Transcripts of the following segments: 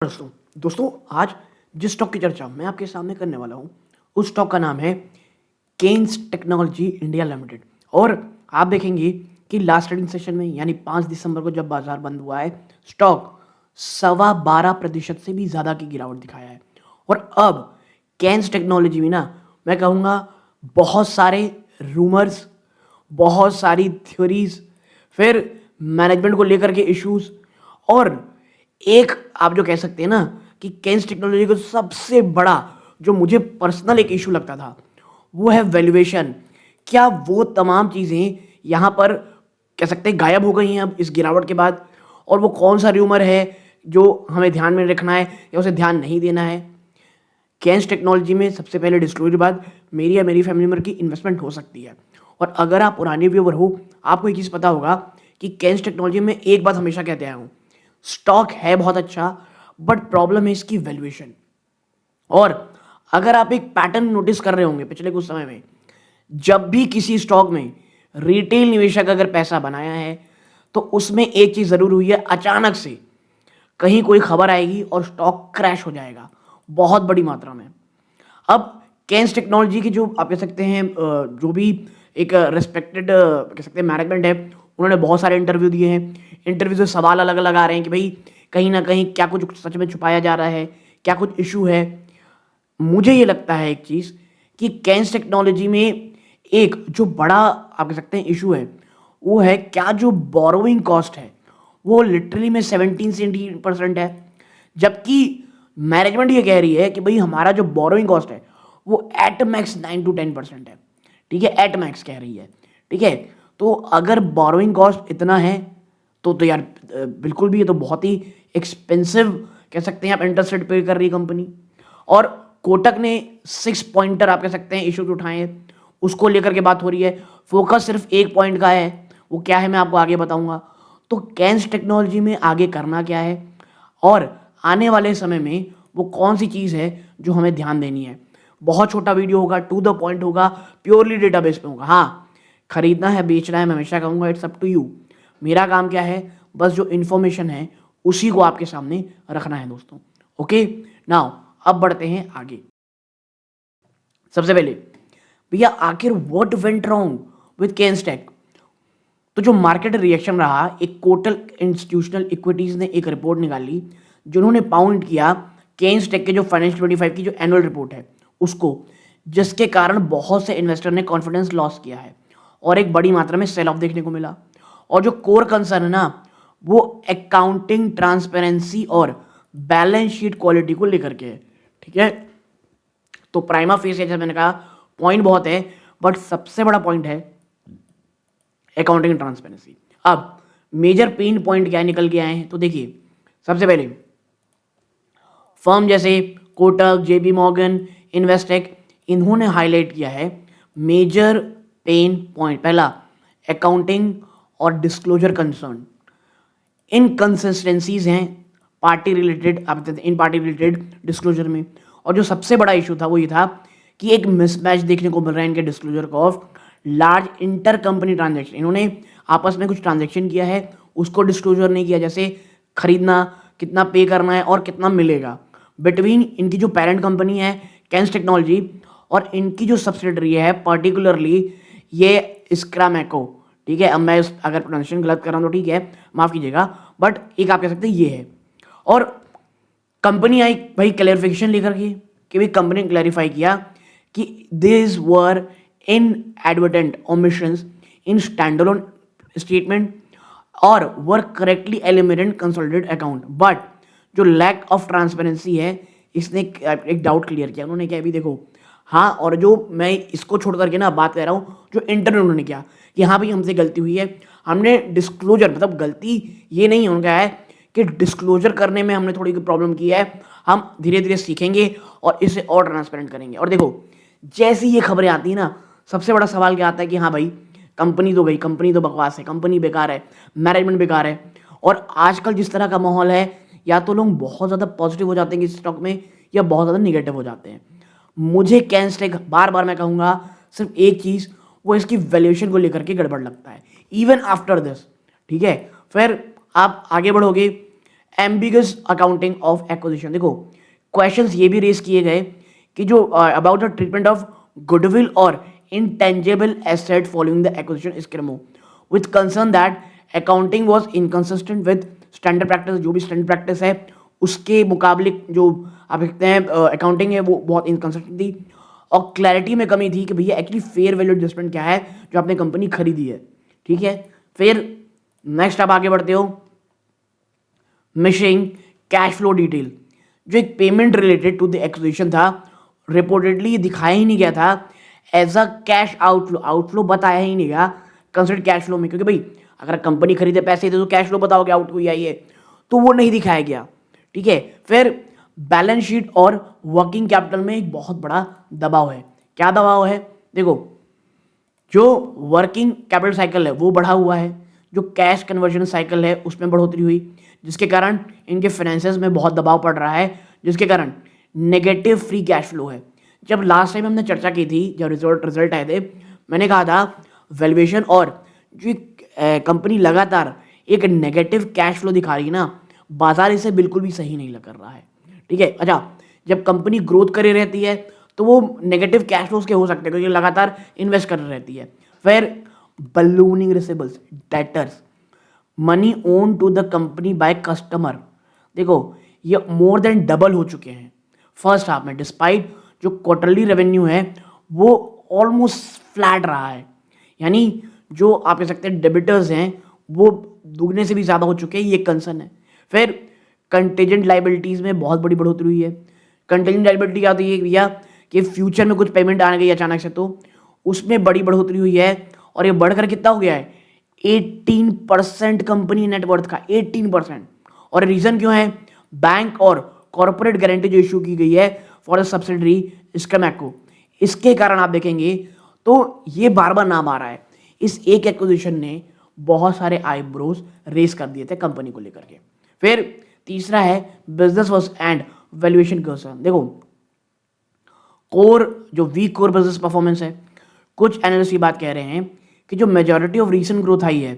दोस्तों दोस्तों आज जिस स्टॉक की चर्चा मैं आपके सामने करने वाला हूं उस स्टॉक का नाम है केन्स टेक्नोलॉजी इंडिया लिमिटेड। और आप देखेंगे कि लास्ट ट्रेडिंग सेशन में यानी 5 दिसंबर को जब बाजार बंद हुआ है, स्टॉक 12.25% से भी ज़्यादा की गिरावट दिखाया है। और अब केन्स टेक्नोलॉजी में ना मैं कहूँगा बहुत सारे रूमर्स, बहुत सारी थ्योरीज, फिर मैनेजमेंट को लेकर के इश्यूज, और एक आप जो कह सकते हैं ना कि केन्स टेक्नोलॉजी का सबसे बड़ा जो मुझे पर्सनल एक इशू लगता था वो है वैल्यूएशन। क्या वो तमाम चीज़ें यहाँ पर कह सकते हैं गायब हो गई हैं अब इस गिरावट के बाद? और वो कौन सा र्यूमर है जो हमें ध्यान में रखना है या उसे ध्यान नहीं देना है? केन्स टेक्नोलॉजी में सबसे पहले डिस्क्लोजर बाद मेरी या मेरी फैमिली मेम्बर की इन्वेस्टमेंट हो सकती है। और अगर आप पुराने व्यूवर हो, आपको एक चीज़ पता होगा कि केन्स टेक्नोलॉजी में एक बात हमेशा कहते आया हूँ, स्टॉक है बहुत अच्छा बट प्रॉब्लम है इसकी वैल्यूएशन। और अगर आप एक पैटर्न नोटिस कर रहे होंगे पिछले कुछ समय में, जब भी किसी स्टॉक में रिटेल निवेशक अगर पैसा बनाया है तो उसमें एक चीज़ ज़रूर हुई है, अचानक से कहीं कोई खबर आएगी और स्टॉक क्रैश हो जाएगा बहुत बड़ी मात्रा में। अब केन्स टेक्नोलॉजी की जो आप कह सकते हैं जो भी एक रिस्पेक्टेड कह सकते हैं मैनेजमेंट है, उन्होंने बहुत सारे इंटरव्यू दिए हैं। इंटरव्यू से सवाल अलग अलग आ रहे हैं कि भाई कहीं ना कहीं क्या कुछ सच में छुपाया जा रहा है, क्या कुछ इशू है। मुझे ये लगता है एक चीज़ कि केन्स टेक्नोलॉजी में एक जो बड़ा आप कह सकते हैं इशू है वो है क्या जो बोरोइंग कॉस्ट है वो लिटरली में 17 से 18% है। जबकि मैनेजमेंट ये कह रही है कि भाई हमारा जो बोरोइंग कॉस्ट है वो एट मैक्स 9 to 10% है। ठीक है, एट मैक्स कह रही है। ठीक है, तो अगर बोरोइंग कॉस्ट इतना है तो यार बिल्कुल भी ये तो बहुत ही एक्सपेंसिव कह सकते हैं आप इंटरेस्ट रेट पे कर रही है कंपनी। और कोटक ने 6 पॉइंटर आप कह सकते हैं इश्यूज उठाए हैं, उसको लेकर के बात हो रही है। फोकस सिर्फ एक पॉइंट का है, वो क्या है मैं आपको आगे बताऊंगा। तो केन्स टेक्नोलॉजी में आगे करना क्या है और आने वाले समय में वो कौन सी चीज़ है जो हमें ध्यान देनी है। बहुत छोटा वीडियो होगा, टू द पॉइंट होगा, प्योरली डेटाबेस पे होगा। हाँ, खरीदना है बेचना है मैं हमेशा कहूँगा इट्स अप टू यू। मेरा काम क्या है, बस जो इन्फॉर्मेशन है उसी को आपके सामने रखना है दोस्तों। ओके, नाउ अब बढ़ते हैं आगे। सबसे पहले भैया आखिर what went wrong with Kaynes Tech? तो जो मार्केट रिएक्शन रहा, एक कोटक इंस्टीट्यूशनल इक्विटीज ने एक रिपोर्ट निकाली जिन्होंने पाउंड किया केन्स टेक के जो फाइनेंशियल 25 की जो एनुअल रिपोर्ट है उसको, जिसके कारण बहुत से इन्वेस्टर ने कॉन्फिडेंस लॉस किया है और एक बड़ी मात्रा में सेल ऑफ देखने को मिला। और जो कोर कंसर्न है ना वो अकाउंटिंग ट्रांसपेरेंसी और बैलेंस शीट क्वालिटी को लेकर के है। ठीक है, तो प्राइमा फेस जैसे मैंने कहा पॉइंट बहुत है, बट सबसे बड़ा पॉइंट है अकाउंटिंग ट्रांसपेरेंसी। अब मेजर पेन पॉइंट क्या निकल के आए हैं तो देखिए, सबसे पहले फर्म जैसे कोटक, जेबी मॉर्गन, इन्वेस्टेक, इन्होंने हाईलाइट किया है मेजर पेन पॉइंट। पहला, अकाउंटिंग और डिस्क्लोजर कंसर्न, इनकंसिस्टेंसीज हैं पार्टी रिलेटेड, आप इन पार्टी रिलेटेड डिस्क्लोजर में। और जो सबसे बड़ा इशू था वो ये था कि एक मिसमैच देखने को मिल रहा है इनके डिस्क्लोजर को of large inter company transaction. इन्होंने आपस में कुछ ट्रांजेक्शन किया है उसको डिस्क्लोजर नहीं किया, जैसे खरीदना, कितना पे करना है और कितना मिलेगा बिटवीन इनकी जो पेरेंट कंपनी है केन्स टेक्नोलॉजी और इनकी जो सब्सिडरी है पर्टिकुलरली ये स्क्रामेको। ठीक है, अब मैं अगर प्रोनाउंसिएशन गलत कर रहा हूँ तो ठीक है, माफ़ कीजिएगा, बट एक आप कह सकते हैं ये है। और कंपनी आई भाई क्लैरिफिकेशन लेकर के कि भाई कंपनी ने क्लैरिफाई किया कि this were in inadvertent omissions in standalone statement और were correctly eliminated consolidated account, but जो लैक ऑफ ट्रांसपेरेंसी है इसने एक डाउट क्लियर किया। उन्होंने क्या, अभी देखो, हाँ, और जो मैं इसको छोड़ करके ना बात कर रहा हूँ जो इंटरनल उन्होंने किया कि हाँ भाई हमसे गलती हुई है, हमने डिस्क्लोजर, मतलब गलती ये नहीं है उनका है कि डिस्क्लोजर करने में हमने थोड़ी प्रॉब्लम की है, हम धीरे धीरे सीखेंगे और इसे और ट्रांसपेरेंट करेंगे। और देखो जैसी ये खबरें आती है ना, सबसे बड़ा सवाल क्या आता है कि हाँ भाई कंपनी तो गई, कंपनी तो बकवास है, कंपनी बेकार है, मैनेजमेंट बेकार है। और आजकल जिस तरह का माहौल है, या तो लोग बहुत ज़्यादा पॉजिटिव हो जाते हैं इस स्टॉक में या बहुत ज़्यादा निगेटिव हो जाते हैं। मुझे केन्स टेक बार बार मैं कहूँगा सिर्फ एक चीज़, वो इसकी वैल्यूएशन को लेकर के गड़बड़ लगता है इवन आफ्टर दिस। ठीक है, फिर आप आगे बढ़ोगे, एम्बिगस अकाउंटिंग ऑफ एक्विजिशन। देखो क्वेश्चंस ये भी रेस किए गए कि जो about the treatment of goodwill और intangible asset following the acquisition is removed with concern that accounting was inconsistent with standard practice। जो भी standard practice है उसके मुकाबले जो आप देखते हैं अकाउंटिंग है वो बहुत इनकंसिस्टेंट थी और क्लैरिटी में कमी थी कि भैया एक्चुअली फेयर वैल्यू एडजस्टमेंट क्या है जो आपने कंपनी खरीदी है। ठीक है, फिर नेक्स्ट आप आगे बढ़ते हो, मिसिंग कैश फ्लो डिटेल। जो एक payment related to the acquisition था, रिपोर्टेडली दिखाया ही नहीं गया था as a cash outflow, outflow बताया ही नहीं गया कंसिडर कैश फ्लो में, क्योंकि भाई अगर कंपनी खरीदे पैसे दे तो कैश फ्लो बताओगे आउट हुई आई है, तो वो नहीं दिखाया गया। ठीक है, फिर बैलेंस शीट और वर्किंग कैपिटल में एक बहुत बड़ा दबाव है। क्या दबाव है? देखो जो वर्किंग कैपिटल साइकिल है वो बढ़ा हुआ है, जो कैश कन्वर्जन साइकिल है उसमें बढ़ोतरी हुई, जिसके कारण इनके फाइनेंसेस में बहुत दबाव पड़ रहा है, जिसके कारण नेगेटिव फ्री कैश फ्लो है। जब लास्ट टाइम हमने चर्चा की थी, जब रिजल्ट आए थे, मैंने कहा था वैल्यूएशन और जो कंपनी लगातार एक नेगेटिव कैश फ्लो दिखा रही है ना, बाजार इसे बिल्कुल भी सही नहीं लग रहा है। ठीक है, अच्छा जब कंपनी ग्रोथ करे रहती है तो वो नेगेटिव कैश फ्लोज के हो सकते हैं क्योंकि लगातार इन्वेस्ट कर रहती है। फिर ballooning receivables, debtors, money own to the company by customer. देखो ये मोर देन डबल हो चुके हैं फर्स्ट हाफ में, डिस्पाइट जो क्वार्टरली रेवेन्यू है वो ऑलमोस्ट फ्लैट रहा है, यानी जो आप कह सकते हैं डेबिटर्स हैं वो दुगने से भी ज़्यादा हो चुके हैं, ये कंसर्न है। फिर कंटेजेंट लाइबिलिटीज़ में बहुत बड़ी बढ़ोतरी हुई है। कंटेजेंट लाइबिलिटी क्या होती है भैया कि फ्यूचर में कुछ पेमेंट आने गई अचानक से, तो उसमें बड़ी बढ़ोतरी हुई है और ये बढ़कर कितना हो गया है 18% कंपनी नेटवर्थ का, 18%। और रीज़न क्यों है? बैंक और कॉर्पोरेट गारंटी जो इशू की गई है फॉर द सब्सिडरी स्कैमेको, इसके कारण आप देखेंगे तो ये बार बार नाम आ रहा है। इस एक एक्विजिशन ने बहुत सारे आईब्रोज रेस कर दिए थे कंपनी को लेकर के। फिर तीसरा है business worse and valuation concern. देखो कोर जो वीक कोर बिजनेस परफॉर्मेंस है, कुछ एनालिस्ट ये बात कह रहे हैं कि जो मेजॉरिटी ऑफ रीसेंट ग्रोथ आई है,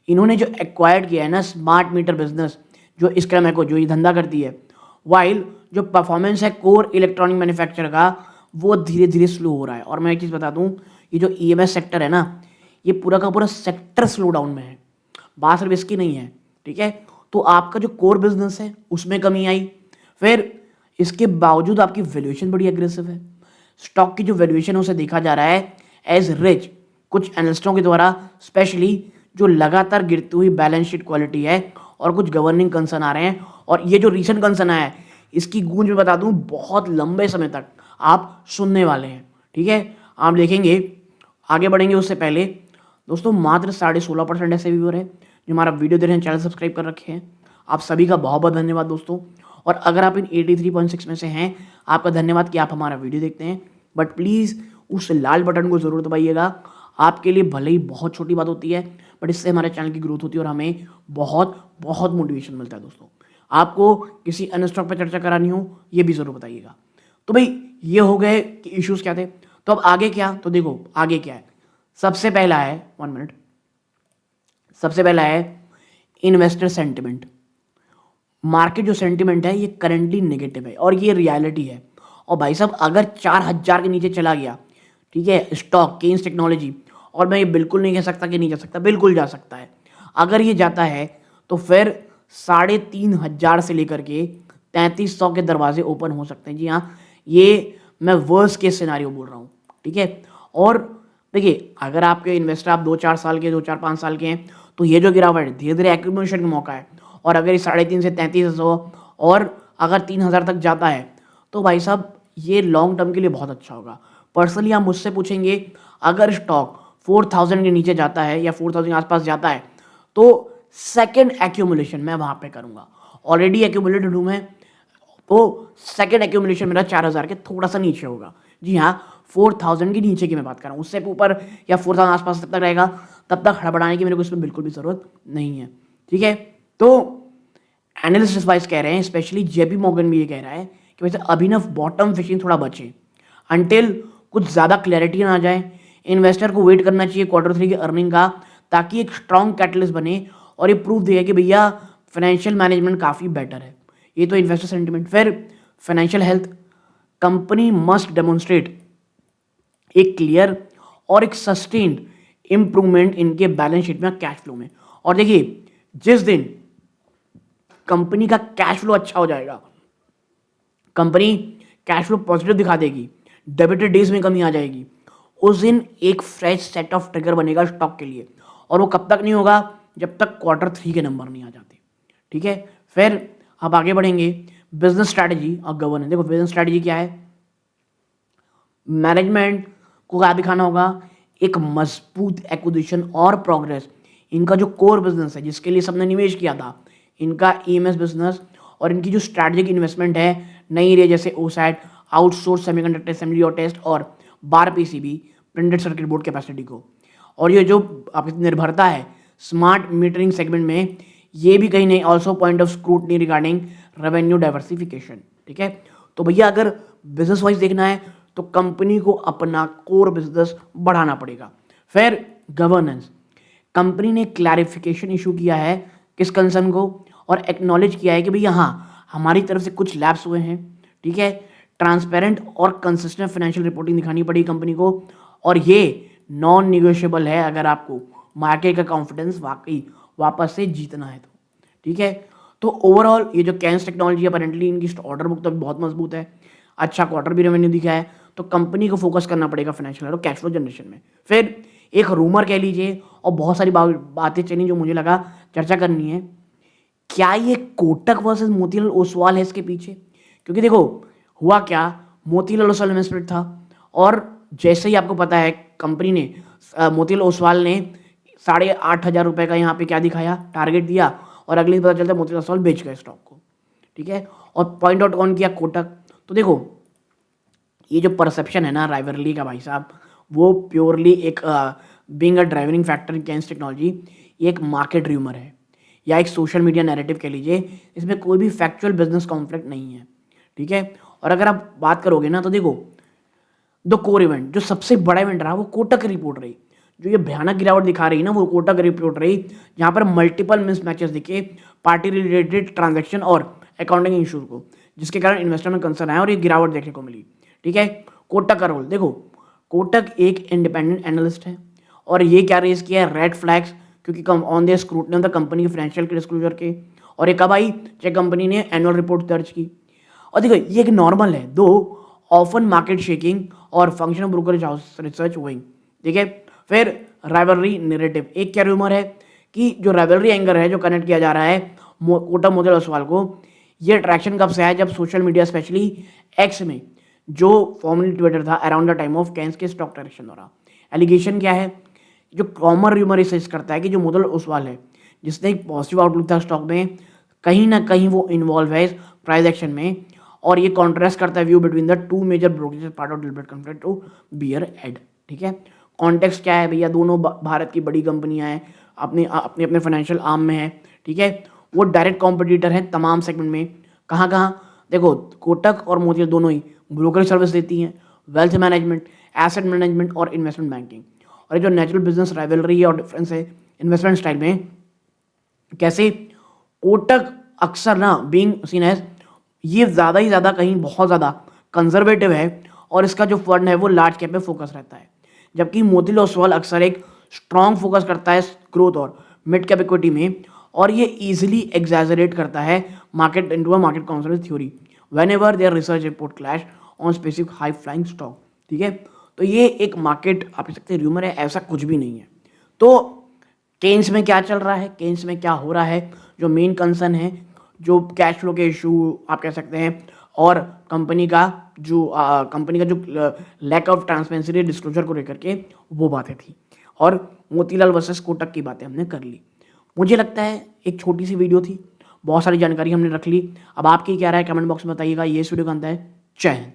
इन्होंने जो एक्वायर्ड किया है ना स्मार्ट मीटर बिजनेस जो स्क्रैमेको जो ये धंधा करती है, वाइल जो परफॉर्मेंस है कोर इलेक्ट्रॉनिक मैन्युफैक्चर का वो धीरे धीरे स्लो हो रहा है। और मैं एक चीज़ बता दूं, ये जो ईएमएस सेक्टर है ना, ये पूरा का पूरा सेक्टर स्लो डाउन में है, बात सिर्फ इसकी नहीं है। ठीक है, तो आपका जो कोर बिजनेस है उसमें कमी आई। फिर इसके बावजूद आपकी वैल्यूएशन बड़ी एग्रेसिव है, स्टॉक की जो वैल्यूएशन है उसे देखा जा रहा है एज रिच कुछ एनालिस्टों के द्वारा, स्पेशली जो लगातार गिरती हुई बैलेंस शीट क्वालिटी है और कुछ गवर्निंग कंसर्न आ रहे हैं। और ये जो रीसेंट कंसर्न आया है इसकी गूंज में बता दूं बहुत लंबे समय तक आप सुनने वाले हैं। ठीक है, आप देखेंगे आगे बढ़ेंगे उससे पहले दोस्तों मात्र 16.5% ऐसे व्यूअर है जो हमारा वीडियो दे रहे हैं, चैनल सब्सक्राइब कर रखे हैं। आप सभी का बहुत बहुत धन्यवाद दोस्तों। और अगर आप इन 83.6 में से हैं, आपका धन्यवाद कि आप हमारा वीडियो देखते हैं, बट प्लीज़ उस लाल बटन को ज़रूर दबाइएगा। आपके लिए भले ही बहुत छोटी बात होती है, बट इससे हमारे चैनल की ग्रोथ होती है और हमें बहुत बहुत मोटिवेशन मिलता है दोस्तों। आपको किसी अन्य स्टॉक पर चर्चा करानी हो ये भी ज़रूर बताइएगा। तो भाई ये हो गए कि इश्यूज़ क्या थे, तो अब आगे क्या? तो देखो आगे क्या है, सबसे पहला है 1 मिनट, सबसे पहला है इन्वेस्टर सेंटिमेंट। मार्केट जो सेंटिमेंट है ये करंटली नेगेटिव है और ये रियलिटी है। और भाई साहब अगर 4000 के नीचे चला गया, ठीक है, स्टॉक केन्स टेक्नोलॉजी, और मैं ये बिल्कुल नहीं कह सकता कि नहीं जा सकता, बिल्कुल जा सकता है। अगर ये जाता है तो फिर 3500 से लेकर के 3300 के दरवाजे ओपन हो सकते हैं। जी हाँ, ये मैं वर्स्ट केस सिनारियो बोल रहा हूँ। ठीक है, और देखिए अगर आपके इन्वेस्टर आप 2-4 साल के 2-4-5 साल के हैं तो ये जो गिरावट है धीरे धीरे एक्यूमुलेशन का मौका है। और अगर ये 3.5 से 3300 और अगर 3000 तक जाता है तो भाई साहब ये लॉन्ग टर्म के लिए बहुत अच्छा होगा। पर्सनली आप मुझसे पूछेंगे अगर स्टॉक 4000 के नीचे जाता है या 4000 के आसपास जाता है तो सेकंड एक्यूमुलेशन मैं वहाँ पे करूँगा। ऑलरेडी एक्यूमुलेटेड हूँ मैं, तो सेकंड एक्यूमुलेशन मेरा 4000 के थोड़ा सा नीचे होगा। जी हाँ, 4000 के नीचे की मैं बात कर रहा हूँ, उससे ऊपर या 4000 आसपास तब तक रहेगा, तब तक हड़बड़ाने की मेरे को इसमें बिल्कुल भी ज़रूरत नहीं है। ठीक है, तो एनालिस्ट इस वाइज कह रहे हैं, स्पेशली जेपी मॉर्गन भी ये कह रहा है कि वैसे अभिनव बॉटम फिशिंग थोड़ा बचे अंटिल कुछ ज़्यादा क्लैरिटी ना आ जाए। इन्वेस्टर को वेट करना चाहिए Q3 की अर्निंग का, ताकि एक स्ट्रॉन्ग कैटलिस्ट बने और ये प्रूफ देगा कि भैया फाइनेंशियल मैनेजमेंट काफ़ी बेटर है। ये तो इन्वेस्टर सेंटिमेंट। फिर financial health, company must demonstrate एक क्लियर और एक सस्टेन्ड इंप्रूवमेंट इनके बैलेंस शीट में, कैश फ्लो में। और देखिए, जिस दिन कंपनी का कैश फ्लो अच्छा हो जाएगा, कंपनी कैश फ्लो पॉजिटिव दिखा देगी, डेबिटेड डेज में कमी आ जाएगी, उस दिन एक फ्रेश सेट ऑफ ट्रिगर बनेगा स्टॉक के लिए। और वो कब तक नहीं होगा? जब तक Q3 के नंबर नहीं आ जाते। ठीक है, फिर आप आगे बढ़ेंगे। बिजनेस स्ट्रैटेजी और गवर्नेंस। देखो, बिजनेस स्ट्रैटेजी क्या है? मैनेजमेंट को क्या दिखाना होगा? एक मजबूत एक्विजिशन और प्रोग्रेस। इनका जो कोर बिजनेस है, जिसके लिए सबने निवेश किया था, इनका ईएमएस बिजनेस और इनकी जो स्ट्रैटेजिक इन्वेस्टमेंट है नई एरिया जैसे ओसैट, आउटसोर्स सेमीकंडक्टर असेंबली और टेस्ट, और bare PCB, printed circuit board capacity को। और ये जो आपकी निर्भरता है स्मार्ट मीटरिंग सेगमेंट में, ये भी कहीं नहीं, also point of scrutiny regarding revenue diversification. ठीक है, तो भैया अगर बिजनेस वाइज देखना है तो कंपनी को अपना कोर बिजनेस बढ़ाना पड़ेगा। फिर गवर्नेंस, कंपनी ने क्लैरिफिकेशन इशू किया है किस कंसर्न को, और एक्नॉलेज किया है कि भैया हाँ, हमारी तरफ से कुछ लैप्स हुए हैं। ठीक है, ट्रांसपेरेंट और कंसिस्टेंट फाइनेंशियल रिपोर्टिंग दिखानी पड़ेगी कंपनी को, और ये नॉन निगोशिएबल है अगर आपको मार्केट का कॉन्फिडेंस वाकई वापस से जीतना है तो। ठीक है, तो ओवरऑल ये जो कैंस टेक्नोलॉजी अपेरेंटली इनकी ऑर्डर बुक तो बहुत मजबूत है, अच्छा क्वार्टर भी रेवेन्यू दिखा है, तो कंपनी को फोकस करना पड़ेगा फाइनेंशियल और कैश फ्लो जनरेशन में। फिर एक रूमर कह लीजिए, और बहुत सारी बातें चली जो मुझे लगा चर्चा करनी है, क्या ये कोटक वर्सेस मोतीलाल ओसवाल है इसके पीछे? क्योंकि देखो, हुआ क्या, मोतीलाल ओसवाल इन्वेस्टमेंट था, और जैसे ही आपको पता है कंपनी ने मोतीलाल ओसवाल ने 8,500 रुपये का यहाँ पे क्या दिखाया, टारगेट दिया, और अगले दिन पता चलता है मोतीलाल ओसवाल बेच गए स्टॉक को। ठीक है, और पॉइंट आउट कौन किया? कोटक। तो देखो, ये जो परसेप्शन है ना राइवलरी का भाई साहब, वो प्योरली एक being a driving factor in Kaynes technology, ये एक मार्केट र्यूमर है या एक सोशल मीडिया नैरेटिव कह लीजिए। इसमें कोई भी फैक्चुअल बिजनेस कॉन्फ्लिक्ट नहीं है। ठीक है, और अगर आप बात करोगे ना तो देखो, द कोर इवेंट जो सबसे बड़ा इवेंट रहा वो कोटक रिपोर्ट रही। जो ये भयानक गिरावट दिखा रही ना वो कोटक रिपोर्ट रही, जहाँ पर मल्टीपल मिसमैचेस दिखे पार्टी रिलेटेड ट्रांजैक्शन और अकाउंटिंग इशूज को, जिसके कारण इन्वेस्टर में कंसर्न आया और ये गिरावट देखने को मिली। ठीक है, कोटक का रोल देखो, कोटक एक इंडिपेंडेंट एनालिस्ट है, और ये क्या रेज किया है? रेड फ्लैग्स, क्योंकि on the scrutiny of the company के फाइनेंशियल के डिस्क्लोजर के। और ये कब आई? जब कंपनी ने एनुअल रिपोर्ट दर्ज की। और देखो, ये एक नॉर्मल है, दो ऑफन मार्केट शेकिंग और function of brokerage house research हुई। ठीक है, फिर राइवलरी नैरेटिव, एक क्या रूमर है कि जो राइवलरी एंगर है जो कनेक्ट किया जा रहा है कोटक मोतीलाल ओसवाल को, ये अट्रैक्शन कब से आया? जब सोशल मीडिया स्पेशली एक्स में, जो फॉर्मली ट्विटर था around the time of Kaynes के स्टॉक डायरेक्शन द्वारा। एलिगेशन क्या है? जो कॉमन रूमर सजेस्ट करता है कि जो मोतीलाल ओसवाल है, जिसने एक पॉजिटिव आउटलुक था स्टॉक में, कहीं ना कहीं वो इन्वॉल्व है प्राइस एक्शन में, और ये कॉन्ट्रास्ट करता है view between the two major brokerage part of deliberate conflict to bear aid. ठीक है, कॉन्टेक्स्ट क्या है भैया? दोनों भारत की बड़ी कंपनियां हैं, अपने अपने अपने फाइनेंशियल आर्म में है। ठीक है, वो डायरेक्ट कॉम्पिटिटर हैं तमाम सेगमेंट में। कहाँ कहाँ? देखो, कोटक और मोतीलाल दोनों ही ब्रोकरेज सर्विस देती हैं, वेल्थ मैनेजमेंट, एसेट मैनेजमेंट और इन्वेस्टमेंट बैंकिंग। और ये जो नेचुरल बिजनेस राइवलरी और डिफरेंस है इन्वेस्टमेंट स्टाइल में, कैसे कोटक अक्सर ना बीइंग सीन एज, ये ज़्यादा ही ज़्यादा कहीं बहुत ज़्यादा कंजर्वेटिव है, और इसका जो फंड है वो लार्ज कैप पे फोकस रहता है, जबकि मोतीलाल ओसवाल अक्सर एक स्ट्रॉन्ग फोकस करता है ग्रोथ और मिड कैप इक्विटी में, और ये इजीली एग्जैजरेट करता है market into a market concept theory whenever their research report clash on specific high flying stock. ठीक है, तो ये एक मार्केट आप कह सकते हैं र्यूमर है, ऐसा कुछ भी नहीं है। तो केन्स में क्या चल रहा है, केन्स में क्या हो रहा है, जो मेन कंसर्न है, जो कैश फ्लो के इशू आप कह सकते हैं, और कंपनी का जो लैक ऑफ ट्रांसपेरेंसी डिस्क्लोजर को लेकर के वो बातें थी, और मोतीलाल वर्सेस कोटक की बातें हमने कर ली। मुझे लगता है एक छोटी सी वीडियो थी, बहुत सारी जानकारी हमने रख ली। अब आपकी क्या राय कमेंट बॉक्स में बताइएगा। ये इस वीडियो का अंत है। जय हिंद।